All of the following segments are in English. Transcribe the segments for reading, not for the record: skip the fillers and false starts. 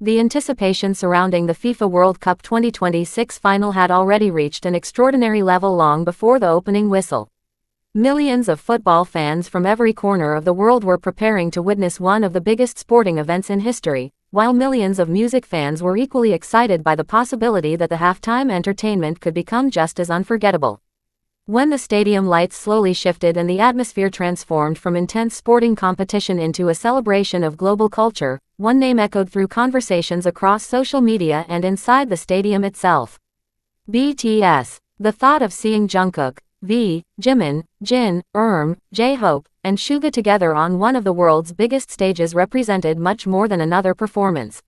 The anticipation surrounding the FIFA World Cup 2026 final had already reached an extraordinary level long before the opening whistle. Millions of football fans from every corner of the world were preparing to witness one of the biggest sporting events in history, while millions of music fans were equally excited by the possibility that the halftime entertainment could become just as unforgettable. When the stadium lights slowly shifted and the atmosphere transformed from intense sporting competition into a celebration of global culture, one name echoed through conversations across social media and inside the stadium itself. BTS. The thought of seeing Jungkook, V, Jimin, Jin, J-Hope, and SUGA together on one of the world's biggest stages represented much more than another performance.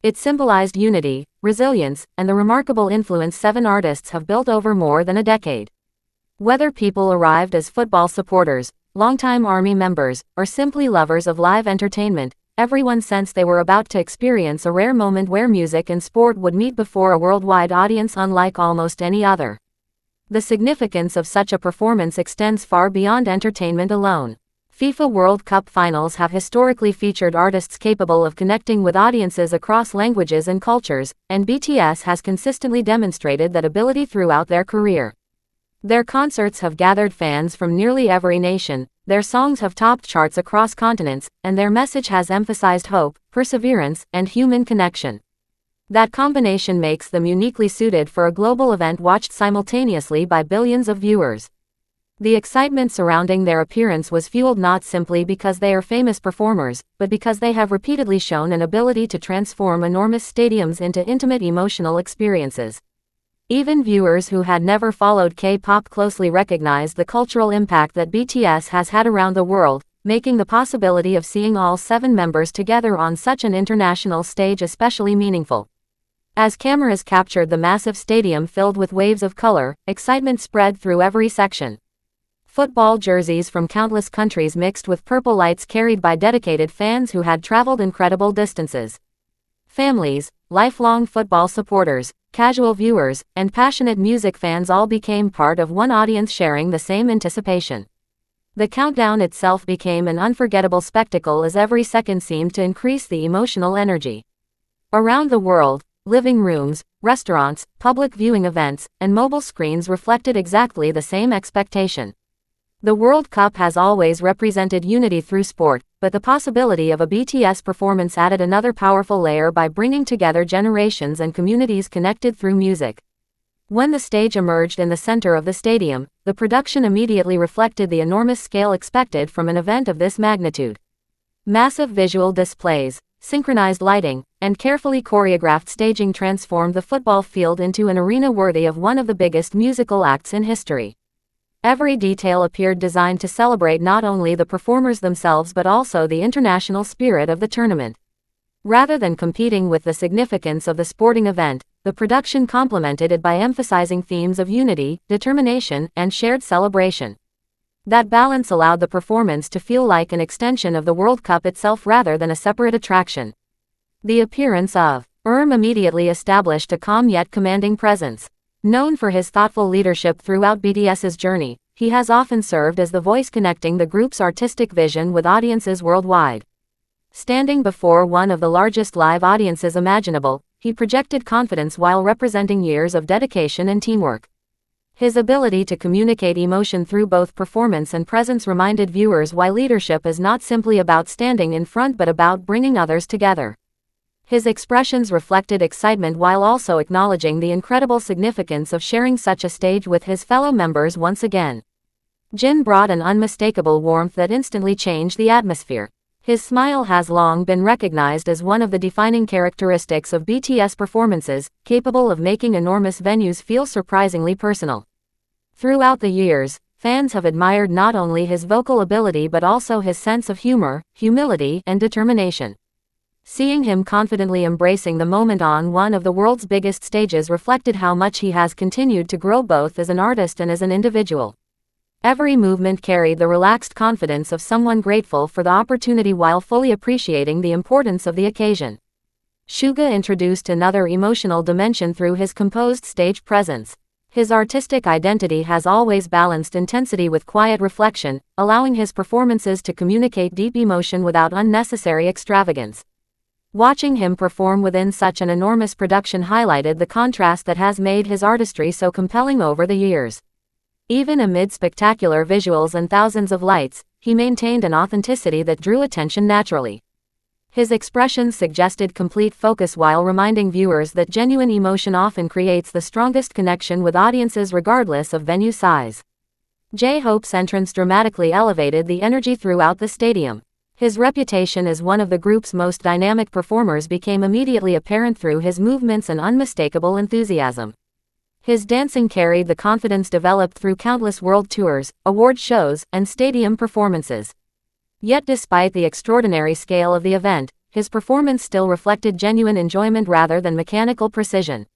It symbolized unity, resilience, and the remarkable influence seven artists have built over more than a decade. Whether people arrived as football supporters, longtime army members, or simply lovers of live entertainment, everyone sensed they were about to experience a rare moment where music and sport would meet before a worldwide audience unlike almost any other. The significance of such a performance extends far beyond entertainment alone. FIFA World Cup finals have historically featured artists capable of connecting with audiences across languages and cultures, and BTS has consistently demonstrated that ability throughout their career. Their concerts have gathered fans from nearly every nation, their songs have topped charts across continents, and their message has emphasized hope, perseverance, and human connection. That combination makes them uniquely suited for a global event watched simultaneously by billions of viewers. The excitement surrounding their appearance was fueled not simply because they are famous performers, but because they have repeatedly shown an ability to transform enormous stadiums into intimate emotional experiences. Even viewers who had never followed K-pop closely recognized the cultural impact that BTS has had around the world, making the possibility of seeing all seven members together on such an international stage especially meaningful. As cameras captured the massive stadium filled with waves of color, excitement spread through every section. Football jerseys from countless countries mixed with purple lights carried by dedicated fans who had traveled incredible distances. Families, lifelong football supporters, casual viewers, and passionate music fans all became part of one audience sharing the same anticipation. The countdown itself became an unforgettable spectacle as every second seemed to increase the emotional energy. Around the world, living rooms, restaurants, public viewing events, and mobile screens reflected exactly the same expectation. The World Cup has always represented unity through sport, but the possibility of a BTS performance added another powerful layer by bringing together generations and communities connected through music. When the stage emerged in the center of the stadium, the production immediately reflected the enormous scale expected from an event of this magnitude. Massive visual displays, synchronized lighting, and carefully choreographed staging transformed the football field into an arena worthy of one of the biggest musical acts in history. Every detail appeared designed to celebrate not only the performers themselves but also the international spirit of the tournament. Rather than competing with the significance of the sporting event, the production complemented it by emphasizing themes of unity, determination, and shared celebration. That balance allowed the performance to feel like an extension of the World Cup itself rather than a separate attraction. The appearance of immediately established a calm yet commanding presence. Known for his thoughtful leadership throughout BTS's journey, he has often served as the voice connecting the group's artistic vision with audiences worldwide. Standing before one of the largest live audiences imaginable, he projected confidence while representing years of dedication and teamwork. His ability to communicate emotion through both performance and presence reminded viewers why leadership is not simply about standing in front but about bringing others together. His expressions reflected excitement while also acknowledging the incredible significance of sharing such a stage with his fellow members once again. Jin brought an unmistakable warmth that instantly changed the atmosphere. His smile has long been recognized as one of the defining characteristics of BTS performances, capable of making enormous venues feel surprisingly personal. Throughout the years, fans have admired not only his vocal ability but also his sense of humor, humility, and determination. Seeing him confidently embracing the moment on one of the world's biggest stages reflected how much he has continued to grow both as an artist and as an individual. Every movement carried the relaxed confidence of someone grateful for the opportunity while fully appreciating the importance of the occasion. SUGA introduced another emotional dimension through his composed stage presence. His artistic identity has always balanced intensity with quiet reflection, allowing his performances to communicate deep emotion without unnecessary extravagance. Watching him perform within such an enormous production highlighted the contrast that has made his artistry so compelling over the years. Even amid spectacular visuals and thousands of lights, he maintained an authenticity that drew attention naturally. His expressions suggested complete focus while reminding viewers that genuine emotion often creates the strongest connection with audiences regardless of venue size. J-Hope's entrance dramatically elevated the energy throughout the stadium. His reputation as one of the group's most dynamic performers became immediately apparent through his movements and unmistakable enthusiasm. His dancing carried the confidence developed through countless world tours, award shows, and stadium performances. Yet despite the extraordinary scale of the event, his performance still reflected genuine enjoyment rather than mechanical precision.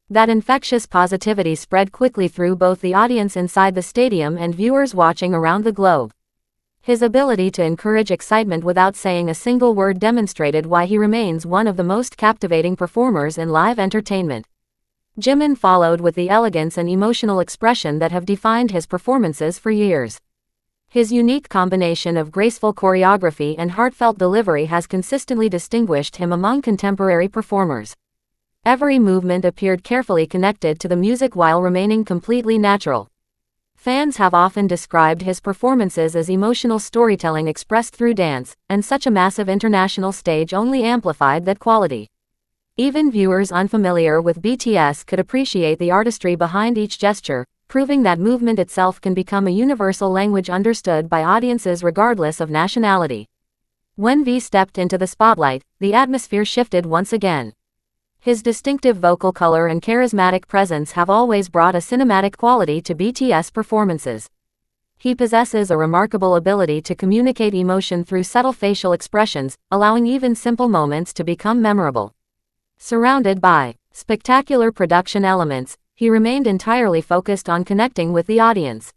That infectious positivity spread quickly through both the audience inside the stadium and viewers watching around the globe. His ability to encourage excitement without saying a single word demonstrated why he remains one of the most captivating performers in live entertainment. Jimin followed with the elegance and emotional expression that have defined his performances for years. His unique combination of graceful choreography and heartfelt delivery has consistently distinguished him among contemporary performers. Every movement appeared carefully connected to the music while remaining completely natural. Fans have often described his performances as emotional storytelling expressed through dance, and such a massive international stage only amplified that quality. Even viewers unfamiliar with BTS could appreciate the artistry behind each gesture, proving that movement itself can become a universal language understood by audiences regardless of nationality. When V stepped into the spotlight, the atmosphere shifted once again. His distinctive vocal color and charismatic presence have always brought a cinematic quality to BTS performances. He possesses a remarkable ability to communicate emotion through subtle facial expressions, allowing even simple moments to become memorable. Surrounded by spectacular production elements, he remained entirely focused on connecting with the audience.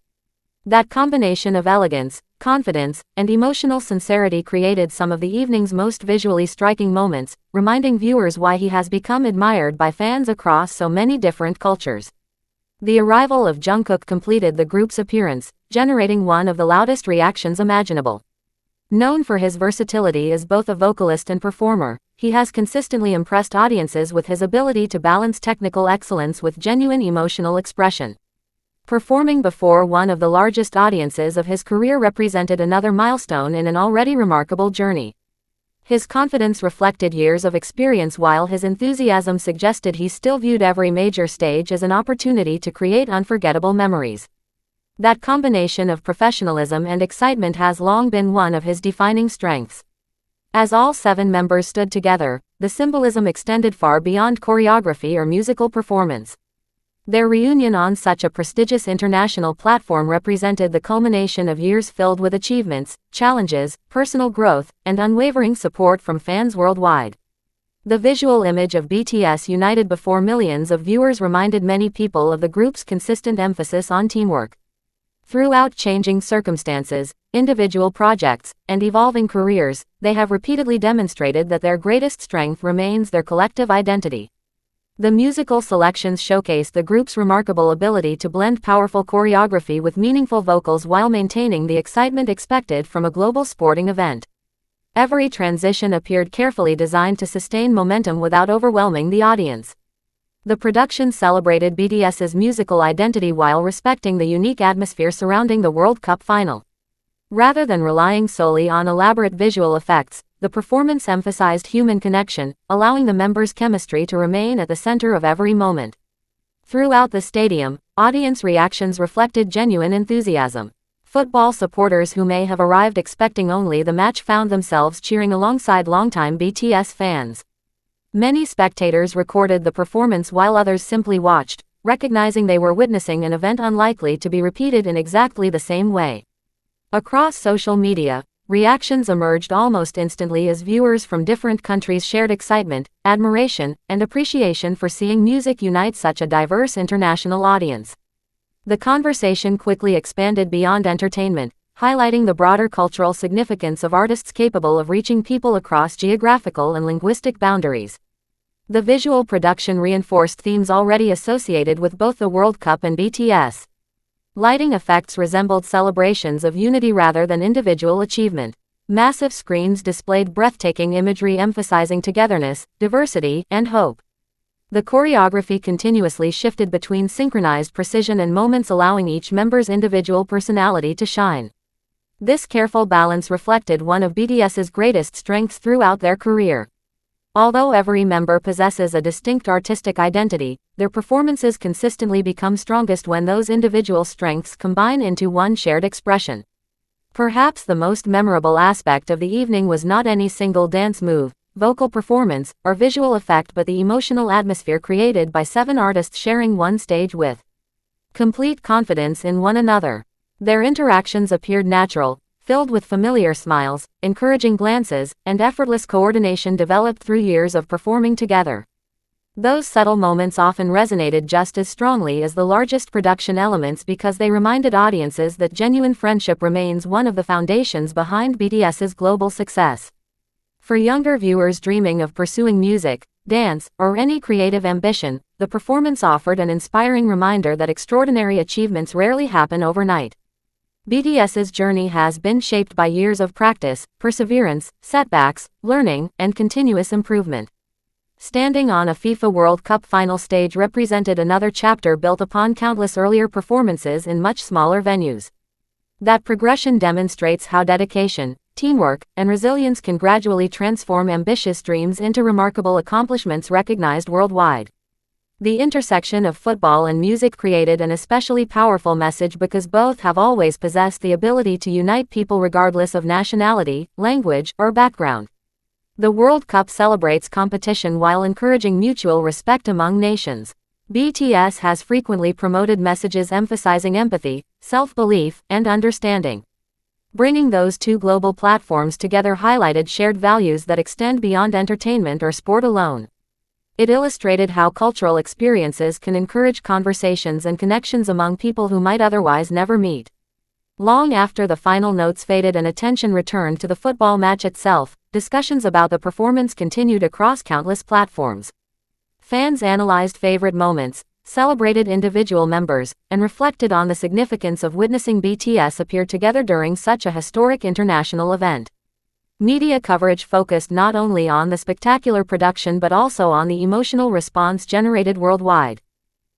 That combination of elegance, confidence, and emotional sincerity created some of the evening's most visually striking moments, reminding viewers why he has become admired by fans across so many different cultures. The arrival of Jungkook completed the group's appearance, generating one of the loudest reactions imaginable. Known for his versatility as both a vocalist and performer, he has consistently impressed audiences with his ability to balance technical excellence with genuine emotional expression. Performing before one of the largest audiences of his career represented another milestone in an already remarkable journey. His confidence reflected years of experience while his enthusiasm suggested he still viewed every major stage as an opportunity to create unforgettable memories. That combination of professionalism and excitement has long been one of his defining strengths. As all 7 members stood together, the symbolism extended far beyond choreography or musical performance. Their reunion on such a prestigious international platform represented the culmination of years filled with achievements, challenges, personal growth, and unwavering support from fans worldwide. The visual image of BTS united before millions of viewers reminded many people of the group's consistent emphasis on teamwork. Throughout changing circumstances, individual projects, and evolving careers, they have repeatedly demonstrated that their greatest strength remains their collective identity. The musical selections showcase the group's remarkable ability to blend powerful choreography with meaningful vocals while maintaining the excitement expected from a global sporting event. Every transition appeared carefully designed to sustain momentum without overwhelming the audience. The production celebrated BTS's musical identity while respecting the unique atmosphere surrounding the World Cup final. Rather than relying solely on elaborate visual effects, the performance emphasized human connection, allowing the members' chemistry to remain at the center of every moment. Throughout the stadium, audience reactions reflected genuine enthusiasm. Football supporters who may have arrived expecting only the match found themselves cheering alongside longtime BTS fans. Many spectators recorded the performance while others simply watched, recognizing they were witnessing an event unlikely to be repeated in exactly the same way. Across social media, reactions emerged almost instantly as viewers from different countries shared excitement, admiration, and appreciation for seeing music unite such a diverse international audience. The conversation quickly expanded beyond entertainment, highlighting the broader cultural significance of artists capable of reaching people across geographical and linguistic boundaries. The visual production reinforced themes already associated with both the World Cup and BTS. Lighting effects resembled celebrations of unity rather than individual achievement. Massive screens displayed breathtaking imagery emphasizing togetherness, diversity, and hope. The choreography continuously shifted between synchronized precision and moments, allowing each member's individual personality to shine. This careful balance reflected one of BTS's greatest strengths throughout their career. Although every member possesses a distinct artistic identity, their performances consistently become strongest when those individual strengths combine into one shared expression. Perhaps the most memorable aspect of the evening was not any single dance move, vocal performance, or visual effect, but the emotional atmosphere created by 7 artists sharing one stage with complete confidence in one another. Their interactions appeared natural, filled with familiar smiles, encouraging glances, and effortless coordination developed through years of performing together. Those subtle moments often resonated just as strongly as the largest production elements because they reminded audiences that genuine friendship remains one of the foundations behind BTS's global success. For younger viewers dreaming of pursuing music, dance, or any creative ambition, the performance offered an inspiring reminder that extraordinary achievements rarely happen overnight. BTS's journey has been shaped by years of practice, perseverance, setbacks, learning, and continuous improvement. Standing on a FIFA World Cup final stage represented another chapter built upon countless earlier performances in much smaller venues. That progression demonstrates how dedication, teamwork, and resilience can gradually transform ambitious dreams into remarkable accomplishments recognized worldwide. The intersection of football and music created an especially powerful message because both have always possessed the ability to unite people regardless of nationality, language, or background. The World Cup celebrates competition while encouraging mutual respect among nations. BTS has frequently promoted messages emphasizing empathy, self-belief, and understanding. Bringing those two global platforms together highlighted shared values that extend beyond entertainment or sport alone. It illustrated how cultural experiences can encourage conversations and connections among people who might otherwise never meet. Long after the final notes faded and attention returned to the football match itself, discussions about the performance continued across countless platforms. Fans analyzed favorite moments, celebrated individual members, and reflected on the significance of witnessing BTS appear together during such a historic international event. Media coverage focused not only on the spectacular production but also on the emotional response generated worldwide.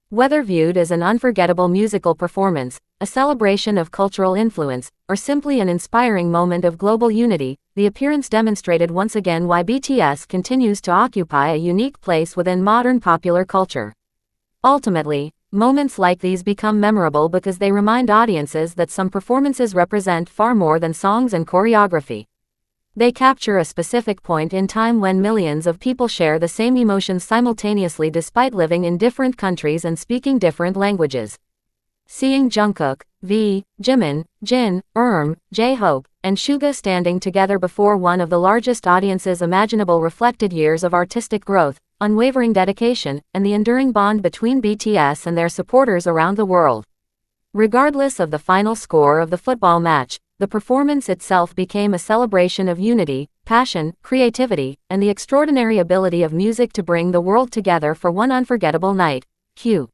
Whether viewed as an unforgettable musical performance, a celebration of cultural influence, or simply an inspiring moment of global unity, the appearance demonstrated once again why BTS continues to occupy a unique place within modern popular culture. Ultimately, moments like these become memorable because they remind audiences that some performances represent far more than songs and choreography. They capture a specific point in time when millions of people share the same emotions simultaneously despite living in different countries and speaking different languages. Seeing Jungkook, V, Jimin, Jin, J-Hope, and SUGA standing together before one of the largest audiences imaginable reflected years of artistic growth, unwavering dedication, and the enduring bond between BTS and their supporters around the world. Regardless of the final score of the football match, the performance itself became a celebration of unity, passion, creativity, and the extraordinary ability of music to bring the world together for one unforgettable night. Q.